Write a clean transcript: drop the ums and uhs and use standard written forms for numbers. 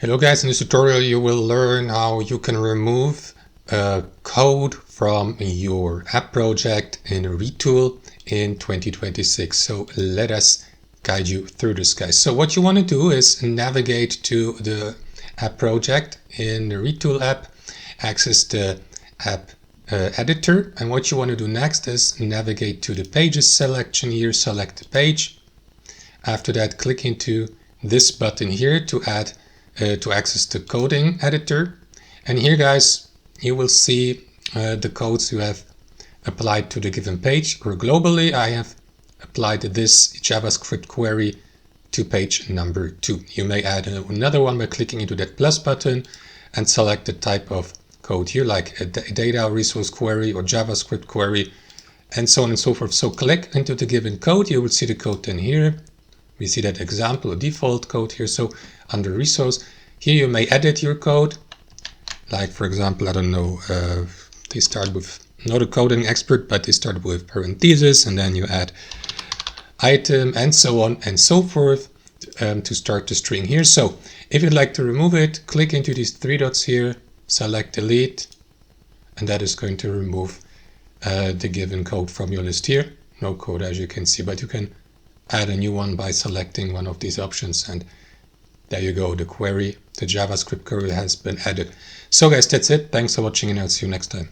Hello guys, in this tutorial you will learn how you can remove code from your app project in Retool in 2026. So let us guide you through this, guys. So what you want to do is navigate to the app project in the Retool app, access the app editor, and what you want to do next is navigate to the pages selection here, select the page. After that, click into this button here to add to access the coding editor. And here, guys, you will see the codes you have applied to the given page. Or globally, I have applied this JavaScript query to page number 2. You may add another one by clicking into that plus button and select the type of code here, like a data resource query or JavaScript query, and so on and so forth. So click into the given code. You will see the code then here. We see that example, default code here. So under resource, here you may edit your code. Like, for example, I don't know, they start with, not a coding expert, but they start with parentheses, and then you add item and so on and so forth to start the string here. So if you'd like to remove it, click into these three dots here, select delete, and that is going to remove the given code from your list here. No code, as you can see, but you can add a new one by selecting one of these options, and there you go, the query, the JavaScript query has been added. So guys, that's it. Thanks for watching, and I'll see you next time.